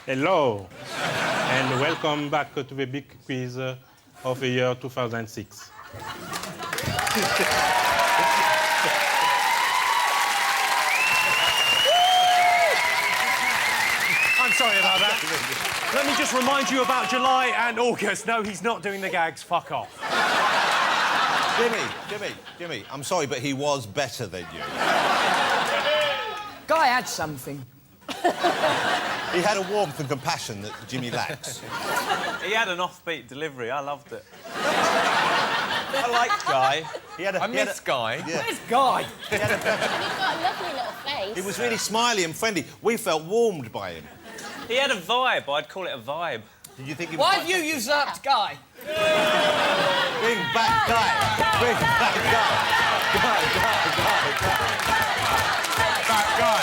Hello, and welcome back to the big quiz of the year 2006. I'm sorry about that. Let me just remind you about July and August. No, he's not doing the gags. Fuck off. Jimmy, I'm sorry, but he was better than you. Guy had something. He had a warmth and compassion that Jimmy lacks. He had an offbeat delivery. I loved it. I liked Guy. I miss Guy. Yeah. Where's Guy? He's got a lovely little face. He was really smiley and friendly. We felt warmed by him. He had a vibe. I'd call it a vibe. Did you think he was... Why have you usurped Guy? Bring back Guy! Bring back Guy! Guy!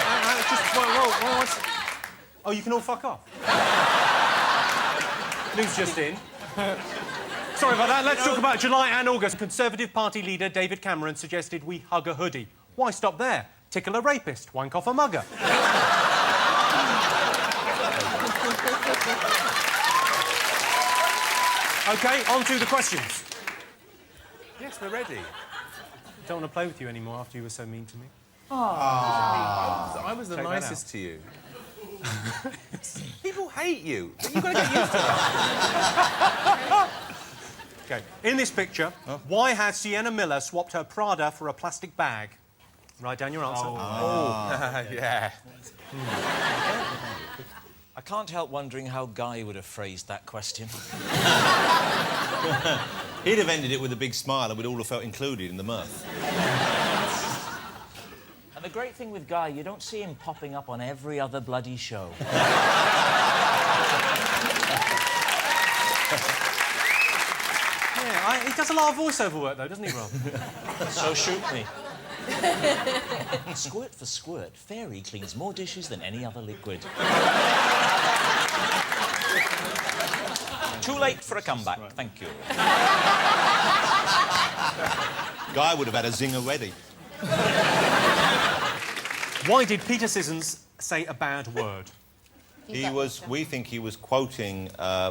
Whoa. Oh, you can all fuck off. Lou's just in. Sorry about that. Let's talk about July and August. Conservative Party leader David Cameron suggested we hug a hoodie. Why stop there? Tickle a rapist, wank off a mugger. OK, on to the questions. Yes, we're ready. I don't want to play with you anymore after you were so mean to me. I was the Check that nicest to you. People hate you. You've got to get used to that. OK, in this picture, why has Sienna Miller swapped her Prada for a plastic bag? Write down your answer. Yeah. I can't help wondering how Guy would have phrased that question. He'd have ended it with a big smile and we'd all have felt included in the mirth. And the great thing with Guy, you don't see him popping up on every other bloody show. Yeah, he does a lot of voiceover work, though, doesn't he, Rob? So shoot me. Squirt for squirt, Fairy cleans more dishes than any other liquid. Too late for a comeback, thank you. Guy would have had a zinger ready. Why did Peter Sissons say a bad word? We think he was quoting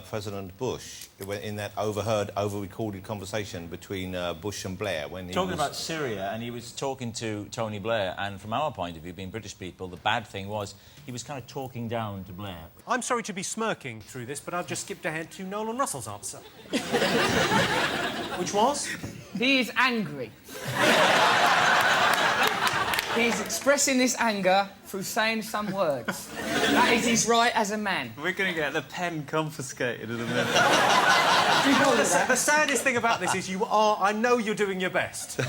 President Bush in that over-recorded conversation between Bush and Blair when he Talking about Syria, and he was talking to Tony Blair, and from our point of view, being British people, the bad thing was he was kind of talking down to Blair. I'm sorry to be smirking through this, but I've just skipped ahead to Nolan Russell's answer. Which was? He is angry. He's expressing this anger through saying some words. That is his right as a man. We're going to get the pen confiscated in a minute. The saddest thing about this is I know you're doing your best.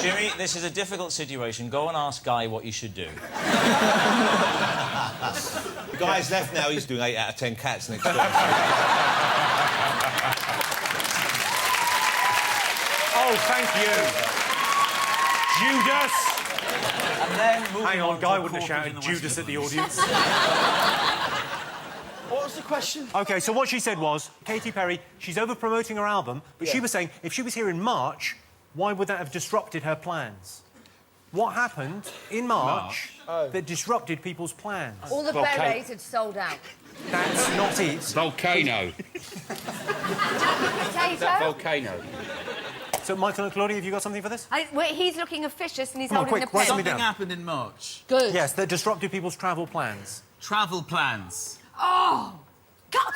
Jimmy, this is a difficult situation. Go and ask Guy what you should do. The guy's left now, he's doing 8 out of 10 cats next door. Oh, thank you. Judas! And then Hang on, Guy wouldn't have shouted Judas at the audience. What was the question? OK, so what she said was, Katy Perry, she's over-promoting her album, but she was saying if she was here in March, why would that have disrupted her plans? What happened in March that disrupted people's plans? All the berets had sold out. That's not it. Volcano. Potato? Volcano. So, Michael and Claudia, have you got something for this? Wait, he's looking officious and he's Come on, holding quick, the write pen. something Something down. happened in March. Good. Yes, that disrupted people's travel plans. Travel plans. Oh! God.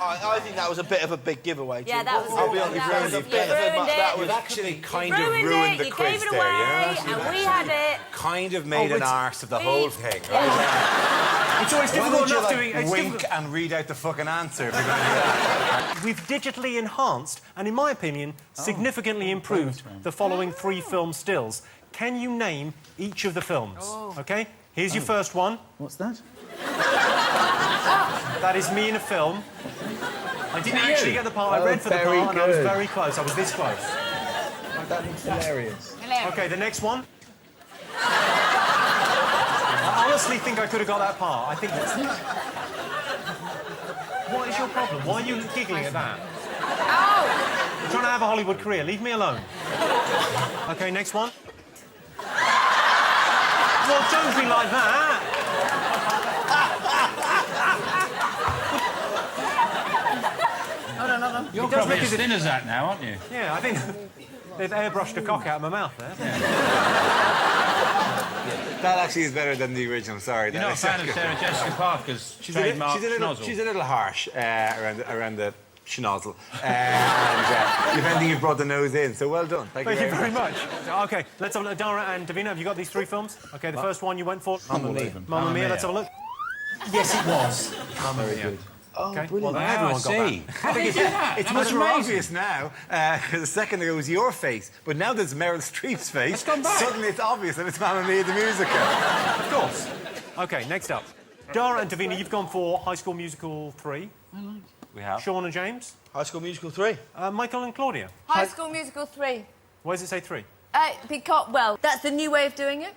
I think that was a bit of a big giveaway. Yeah, that was... I'll be honest, that was a bit of a... That was actually kind of ruined ruined it. the You quiz gave it there, away, yeah? and we had it. Kind of made an arse of the whole thing. It's always difficult enough doing... wink and read out the fucking answer? We've digitally enhanced and, in my opinion, significantly improved the following 3 film stills. Can you name each of the films? OK? Here's your first one. What's that? That is me in a film. I didn't actually get the part. I read for the part and I was very close. I was this close. That looks hilarious. OK, the next one. I honestly think I could have got that part. I think that's... What is your problem? Why are you giggling at that? Oh! I'm trying to have a Hollywood career. Leave me alone. OK, next one. Well, don't be like that. You're probably as thin as that now, aren't you? Yeah, I think they've airbrushed a cock out of my mouth there. That actually is better than the original, sorry. You're not a fan of Sarah Jessica Parker's trademark schnozzle? She's a little harsh around the schnozzle. And if anything, you brought the nose in, so well done. Thank you very much. OK, let's have a look. Dara and Davina, have you got these 3 films? OK, the first one you went for? Mamma Mia. Let's have a look. Yes, it was. Mamma Mia. Oh, okay. brilliant. Well, everyone got that. It's much more obvious now, because a second ago it was your face, but now there's Meryl Streep's face. It's gone back. Suddenly it's obvious that it's Mamma Mia the musical. Of course. OK, next up. Dara and Davina, you've gone for High School Musical 3. We have. Sean and James? High School Musical 3. Michael and Claudia? High School Musical 3. Why does it say 3? Because, well, that's the new way of doing it.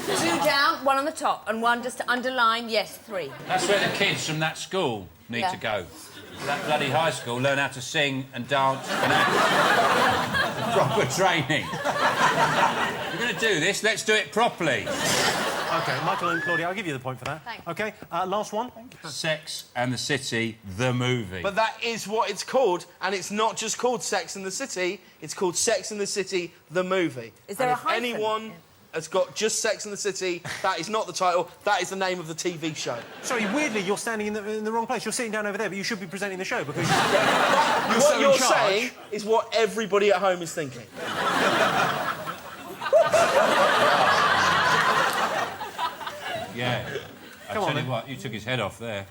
2 down, 1 on the top, and 1 just to underline, yes, 3. That's where the kids from that school need to go. That bloody high school, learn how to sing and dance and act. Proper training. We're going to do this, let's do it properly. OK, Michael and Claudia, I'll give you the point for that. Thanks. OK, last one. Sex and the City, the movie. But that is what it's called, and it's not just called Sex and the City, it's called Sex and the City, the movie. Is there and a hyphen? if anyone has got just Sex and the City, that is not the title, that is the name of the TV show. Sorry, weirdly, you're standing in the wrong place. You're sitting down over there, but you should be presenting the show because What you're saying is what everybody at home is thinking. Yeah. I tell you what, you took his head off there.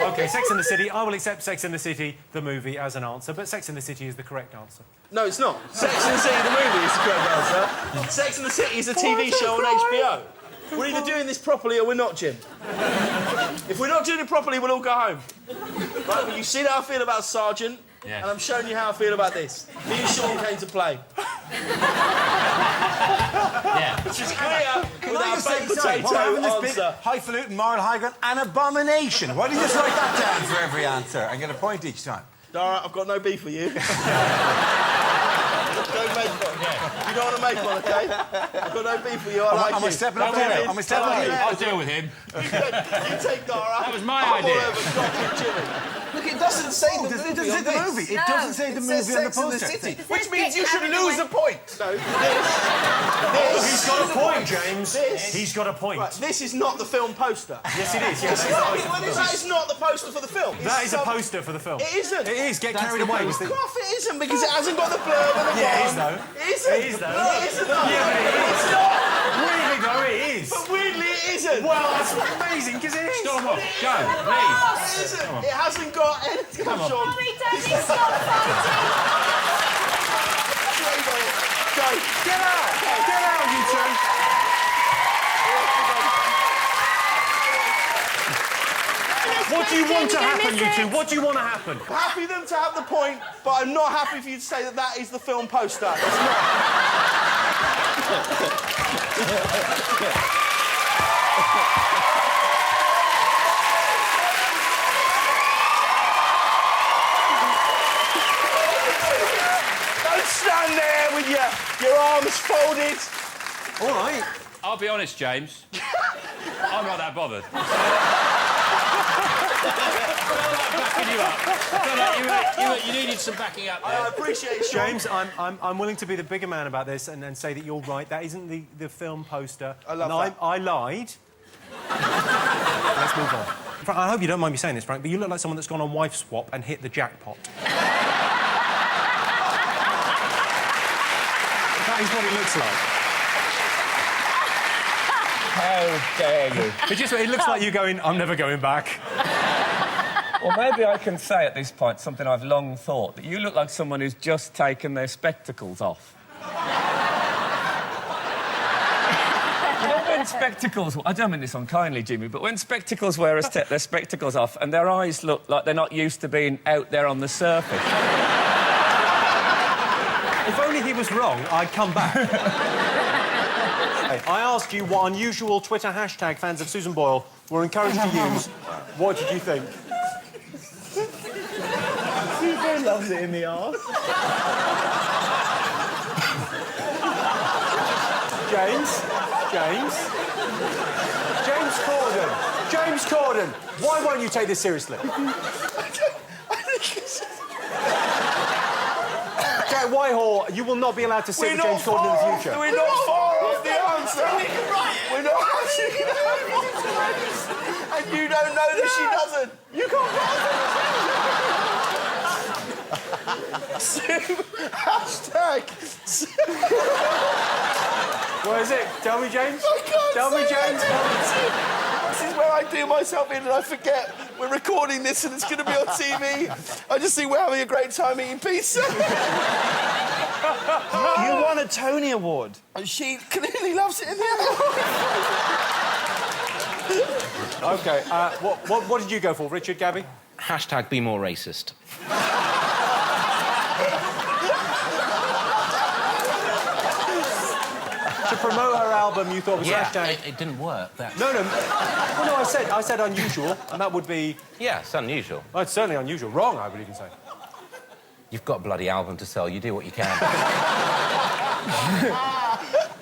OK, Sex and the City. I will accept Sex and the City, the movie, as an answer, but Sex and the City is the correct answer. No, it's not. Sex and the City, the movie is the correct answer. Sex and the City is a TV show on HBO. We're either doing this properly or we're not, Jim. If we're not doing it properly, we'll all go home. Right, well, you've seen how I feel about Sergeant, and I'm showing you how I feel about this. Me and Sean came to play. Yeah. Which is clear with our baked Sorry, potato we're having this big answer. highfalutin moral high ground, an abomination. Why don't you just write that down for every answer and get a point each time? Dara, I've got no beef with you. Don't make one. You don't want to make one, OK? I've got no beef with you. I like you. Am I stepping up there? Am I stepping up there? I'll deal with him. You take Dara. That was my idea. All over Scott Jimmy. Look, it doesn't say the movie. It doesn't say the movie. It doesn't say the movie on the poster. Which means you should lose a point. No, He's got a point, James. He's got a point. Right, this is not the film poster. Yes, it is. Yes, That is not the poster for the film. that is a poster for the film. It isn't. It is. Get carried away. Of course it isn't, because it hasn't got the blurb and the Yeah, it is, bond. though. It isn't. It is, though. It isn't, though. Yeah, but it is. It's not. Weirdly, though, it is. But weirdly, it isn't. Well, that's amazing, because it is. Stop off. Go, It leave. isn't. It hasn't got anything. Come on, Sean. Sorry, Daddy, stop fighting! Go. Get out! Get out, you two! What do you want to happen, you two? What do you want to happen? Happy them to have the point, but I'm not happy for you to say that that is the film poster. It's not. Don't stand there with your arms folded. All right. I'll be honest, James. I'm not that bothered. Backing you up. You needed some backing up there. I appreciate it, Sean. James, I'm willing to be the bigger man about this and say that you're right. That isn't the film poster. I love and that. I lied. Let's move on. Frank, I hope you don't mind me saying this, Frank, but you look like someone that's gone on wife swap and hit the jackpot. That is what it looks like. How dare you? It looks like you going, I'm never going back. Well, maybe I can say at this point something I've long thought, that you look like someone who's just taken their spectacles off. You know, when spectacles... I don't mean this unkindly, Jimmy, but when spectacles wearers take their spectacles off and their eyes look like they're not used to being out there on the surface. If only he was wrong, I'd come back. I asked you what unusual Twitter hashtag fans of Susan Boyle were encouraged to use. What did you think? Susan loves it in the arse. James Corden, why won't you take this seriously? I think it's... Whitehall, you will not be allowed to sit with James Corden in the future. We're not far off the answer. We're not actually. And you don't know that she doesn't. You can't Hashtag. What is it? Tell me, James. Tell me, James. This is where I do myself in and I forget we're recording this and it's going to be on TV. I just think we're having a great time eating pizza. You won a Tony Award. And she clearly loves it in there. OK, what did you go for, Richard, Gabby? Hashtag be more racist. To promote her album, you thought was hashtag... It didn't work. No. Well, no, I said unusual, and that would be... Yeah, it's unusual. Oh, it's certainly unusual. Wrong, I would even say. You've got a bloody album to sell. You do what you can.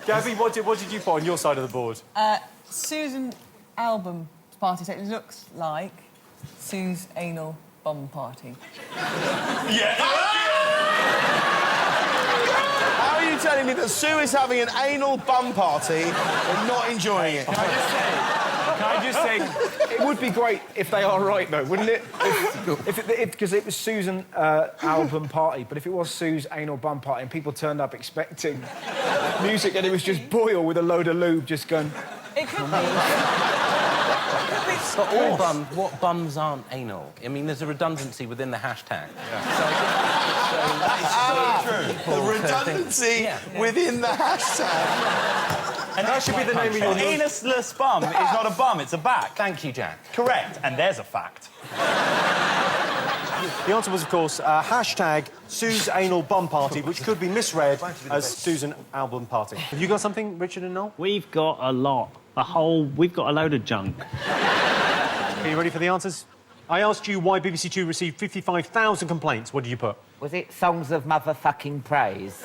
Gabby, what did you put on your side of the board? Susan album party. So it looks like Sue's anal bomb party. Yeah. How are you telling me that Sue is having an anal bum party and not enjoying it? Can I just say, it would be great if they are right, though, wouldn't it? Because it was Susan album party, but if it was Sue's anal bum party and people turned up expecting music and it was just Boyle with a load of lube just going... It could be. But all bums, what bums aren't anal? I mean, there's a redundancy within the hashtag. The redundancy within the hashtag. And that should be the name of your... An anusless bum is not a bum, it's a back. Thank you, Jack. Correct, and there's a fact. The answer was, of course, hashtag Sue's anal bum party, which could be misread as Susan album party. Have you got something, Richard and Noel? We've got a lot. We've got a load of junk. Are you ready for the answers? I asked you why BBC Two received 55,000 complaints. What did you put? Was it songs of motherfucking praise?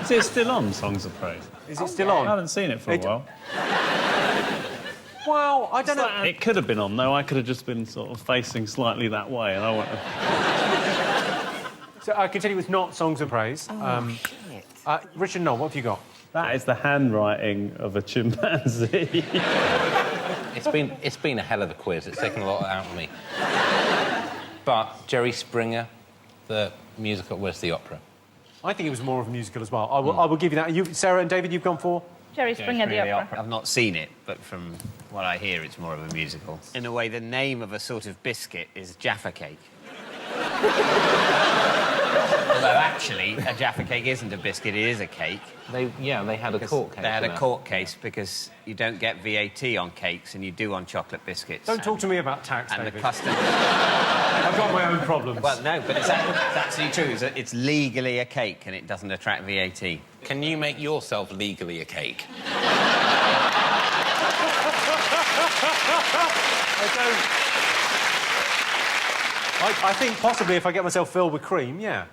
Is it still on, Songs of Praise? Is it still on? I haven't seen it for a while. Well, I don't know. It could have been on, though. I could have just been sort of facing slightly that way, and I went... So I can tell you it's not Songs of Praise. Shit. Richard and Noel, what have you got? That is the handwriting of a chimpanzee. It's been a hell of a quiz. It's taken a lot out of me. But Jerry Springer, the musical, where's the opera? I think it was more of a musical as well. I will give you that. You, Sarah and David, you've gone for? Jerry Springer, the opera. I've not seen it, but from what I hear, it's more of a musical. In a way, the name of a sort of biscuit is Jaffa Cake. Although, actually, a Jaffa Cake isn't a biscuit, it is a cake. They had a court case. They had a court case because you don't get VAT on cakes and you do on chocolate biscuits. Don't talk to me about tax, and David. the custom... I've got my own problems. Well, no, but it's absolutely true. It's legally a cake and it doesn't attract VAT. Can you make yourself legally a cake? I think possibly if I get myself filled with cream, yeah.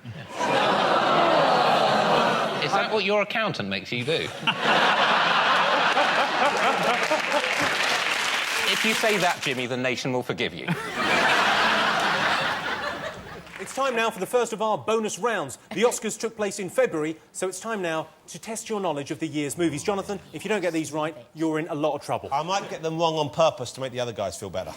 Is that what your accountant makes you do? If you say that, Jimmy, the nation will forgive you. It's time now for the first of our bonus rounds. The Oscars took place in February, so it's time now to test your knowledge of the year's movies. Jonathan, if you don't get these right, you're in a lot of trouble. I might get them wrong on purpose to make the other guys feel better.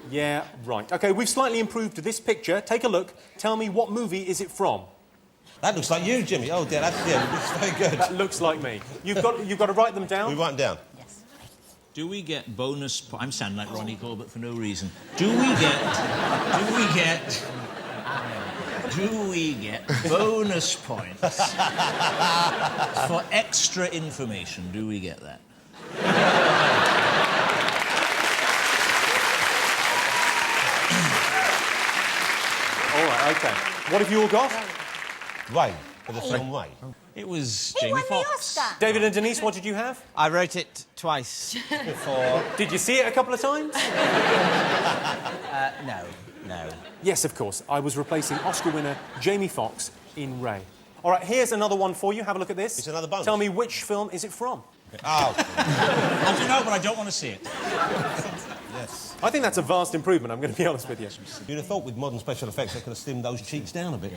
Yeah, right. OK, we've slightly improved this picture. Take a look. Tell me what movie is it from? That looks like you, Jimmy. Oh, dear, that's very good. That looks like me. You've got to write them down? We write them down. Do we get bonus... I'm sounding like Ronnie Corbett for no reason. Do we get bonus points for extra information? Do we get that? All right, OK. What have you all got? Ray, for the film Ray. It was Jamie Foxx. David and Denise, what did you have? I wrote it twice before. Did you see it a couple of times? No. Yes, of course. I was replacing Oscar winner Jamie Foxx in Ray. All right, here's another one for you. Have a look at this. It's another bonus. Tell me which film is it from? Oh. I do know, but I don't want to see it. Yeah. Yes. I think that's a vast improvement, I'm going to be honest with you. You'd have thought with modern special effects they could have slimmed those cheeks down a bit.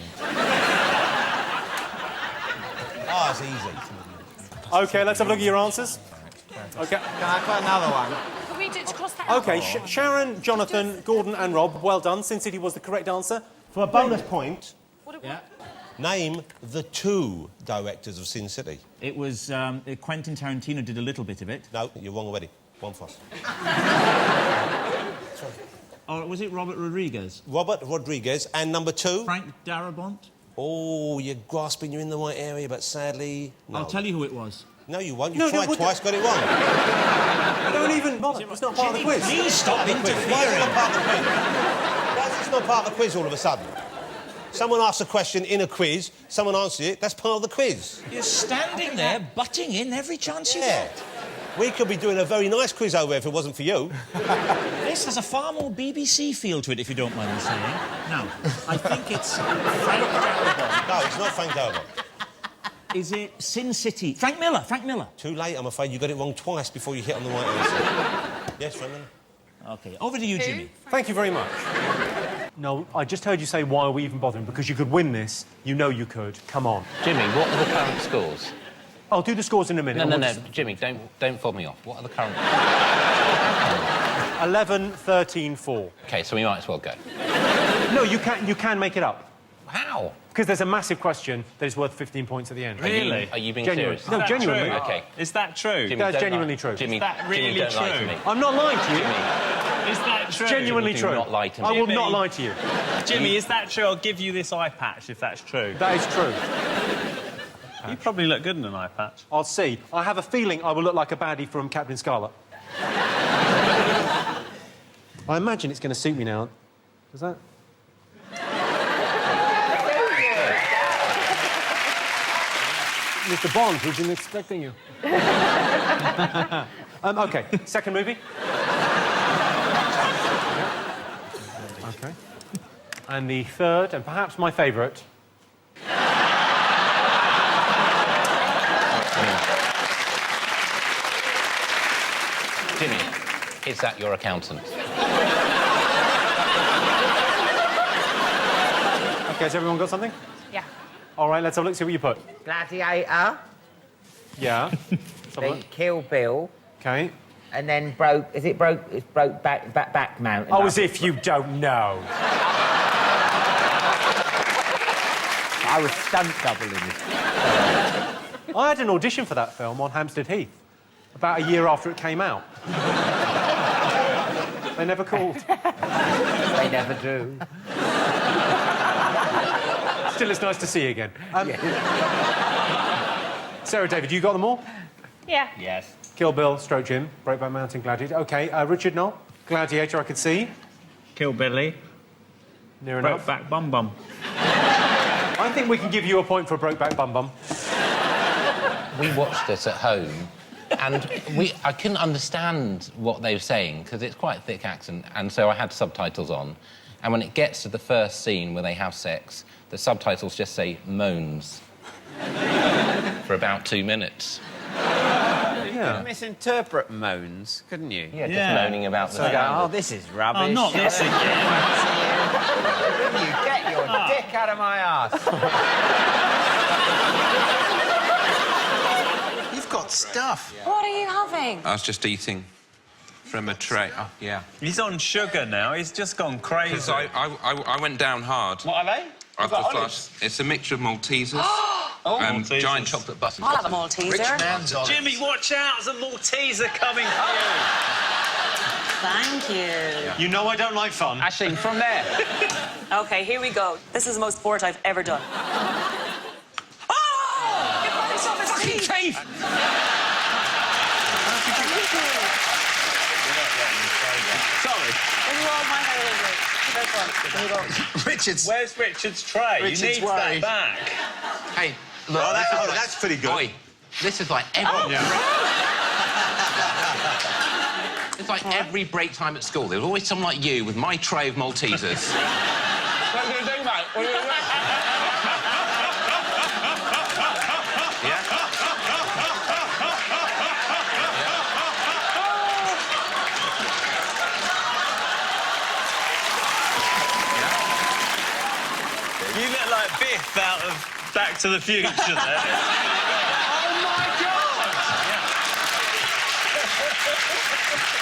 It's easy. OK, let's have a look at your answers. OK. Can I put another one? Can we just cross that out? OK, Sharon, Jonathan, Gordon and Rob, well done. Sin City was the correct answer. For a bonus point, Yeah. name the 2 directors of Sin City. It was Quentin Tarantino did a little bit of it. No, you're wrong already. One for us. Or was it Robert Rodriguez? Robert Rodriguez. And number 2? Frank Darabont? Oh, you're grasping, you're in the right area, but sadly... No. I'll tell you who it was. No, you won't. You tried twice, got it wrong. Don't even bother. It's not part of the quiz. Please stop interfering. Why is it not part of the quiz? Why is this not part of the quiz all of a sudden? Someone asks a question in a quiz, someone answers it, that's part of the quiz. You're standing there, butting in every chance you get. We could be doing a very nice quiz over here if it wasn't for you. This has a far more BBC feel to it, if you don't mind me saying. Now, I think it's Frank Darabont. No, it's not Frank Darabont. Is it Sin City? Frank Miller, Frank Miller. Too late, I'm afraid. You got it wrong twice before you hit on the right answer. Yes, Frank Miller. OK, over to you, Jimmy. Thank you very much. No, I just heard you say, why are we even bothering? Because you could win this. You know you could. Come on. Jimmy, what are the current scores? I'll do the scores in a minute. No, Jimmy, don't fob me off. What are the current... 11, 13, 4. OK, so we might as well go. No, you can make it up. How? Because there's a massive question that is worth 15 points at the end. Really? Are you being Genuine. serious? No, genuinely. OK. Is that true? Jimmy, That's genuinely true. Jimmy, Is that really Jimmy, don't lie to true? me. I'm not lying to you. Jimmy, Is that true? Genuinely do true. not lie to me. I will Jimmy. not lie to you. Jimmy, is that true? I'll give you this eye patch if that's true. That is true. You probably look good in an eye patch. I'll see. I have a feeling I will look like a baddie from Captain Scarlet. I imagine it's going to suit me now. Does that? Mr. Bond, who's been expecting you. OK, second movie. OK. And the third, and perhaps my favourite. Jimmy, is that your accountant? OK, has everyone got something? Yeah. All right, let's have a look, see what you put. Gladiator, Yeah. then Kill Bill, OK. and then it's broke back mountain. Oh, as if you don't know. I was stunt doubling it. I had an audition for that film on Hampstead Heath about a year after it came out. They never called. They never do. Still, it's nice to see you again. Sarah David, you got them all? Yeah. Yes. Kill Bill, Stroke Jim, Breakback Mountain, Gladiator. OK, Richard Knoll, Gladiator, I could see. Kill Billy. Near enough. Brokeback Bum Bum. I think we can give you a point for Brokeback Bum Bum. We watched this at home, and I couldn't understand what they were saying, because it's quite a thick accent, and so I had subtitles on. And when it gets to the first scene where they have sex, the subtitles just say moans for about 2 minutes. You could misinterpret moans, couldn't you? Yeah, just moaning about the So go, sound. oh, this is rubbish. Oh, not this again. You get your dick out of my ass. You've got stuff. What are you having? I was just eating from a tray. Oh, yeah. He's on sugar now. He's just gone crazy. Because I went down hard. What are they? I've got flush. It's a mixture of Maltesers and Maltesers. giant chocolate butter. I'll have a Malteser. Rich man's on Jimmy, watch out! There's a Malteser coming through. Thank you. You know I don't like fun. Ashing from there. OK, here we go. This is the most sport I've ever done. Oh! It burns off his teeth! Sorry. This is all my heritage. Very fun. There you go. Richard's... Where's Richard's tray? Richard's you need worried. that back. Hey, look. That's pretty good. Oi, this is like every... It's like every break time at school. There was always someone like you with my tray of Maltesers. What are you going to do, mate? What are you going to do? Yeah? like Biff out of Back to the Future there. Oh, my God!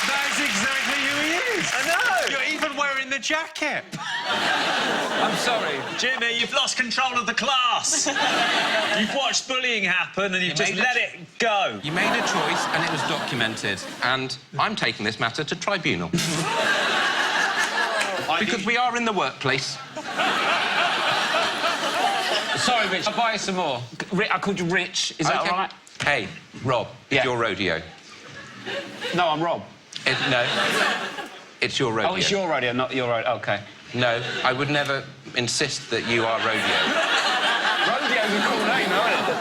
That's exactly who he is. I know. You're even wearing the jacket. I'm sorry. Jimmy, you've lost control of the class. You've watched bullying happen and you've just let it go. You made a choice and it was documented. And I'm taking this matter to tribunal. Because we are in the workplace. Sorry, Rich. I'll buy you some more. I called you Rich. Is that all right? Hey, Rob, it's your rodeo. No, I'm Rob. No. It's your rodeo. Oh, it's your rodeo, not your rodeo. OK. No, I would never insist that you are rodeo. Rodeo's a cool name, isn't it?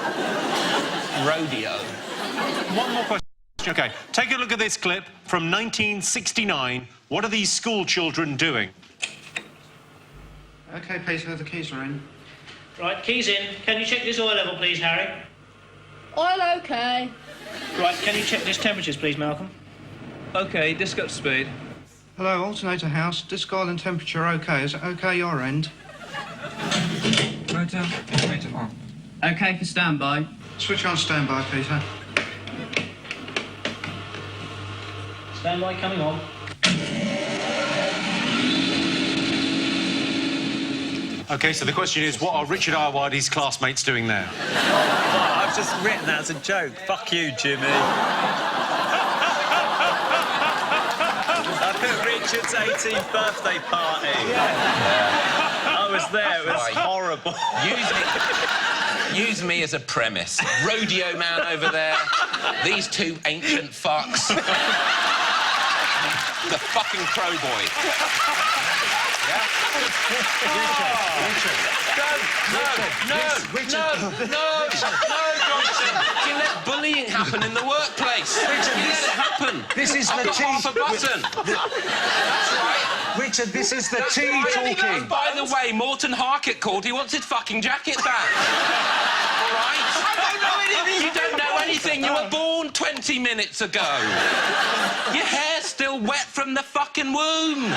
Rodeo. One more question. OK, take a look at this clip from 1969. What are these school children doing? OK, Peter, the keys are in. Right, keys in. Can you check this oil level, please, Harry? Oil OK. Right, can you check this temperatures, please, Malcolm? OK, disc up to speed. Hello, alternator house. Disc oil and temperature OK. Is it OK your end? Motor on. OK for standby. Switch on standby, Peter. Standby coming on. OK, so the question is, what are Richard Ayoade's classmates doing there? Oh, I've just written that as a joke. Fuck you, Jimmy. I put Richard's 18th birthday party. I was there. It was horrible. Use me as a premise. Rodeo man over there. These two ancient fucks. The fucking crow boy. Yeah? No, Johnson. You let bullying happen in the workplace. You let it happen. This is I've got half a button. That's right. Richard, this is the tea Right. talking. By the way, Morton Harkett called. He wants his fucking jacket back. All right? I don't know anything. You don't know anything. You were born 20 minutes ago. Your hair's still wet from the fucking womb.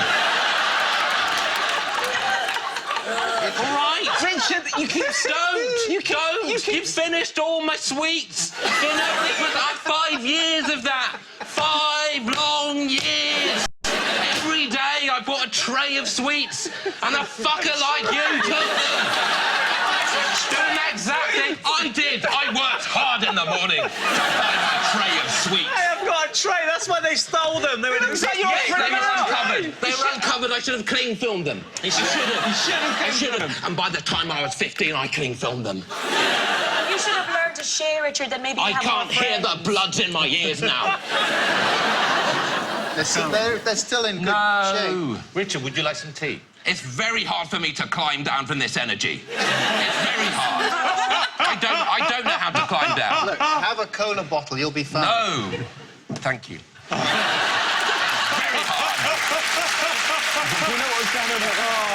All right. Richard, you keep... Don't. You've finished all my sweets. You know, it was like 5 years of that. 5 long years. Every day I bought a tray of sweets, and a fucker like you took them. Doing the exact thing I did. I worked hard in the morning to buy my tray of sweets. Hey, I've got a tray. That's why they stole them. They were in Yes, they were uncovered. They were uncovered. I should have cling filmed them. You should have. And by the time I was 15, I cling filmed them. You should have learned to share, Richard, then maybe I have can't more hear friends. the bloods in my ears now. They're still in good shape. Richard, would you like some tea? It's very hard for me to climb down from this energy. It's very hard. I don't know how to climb down. Look, have a cola bottle, you'll be fine. No. Thank you. Very hard. You know what's going on?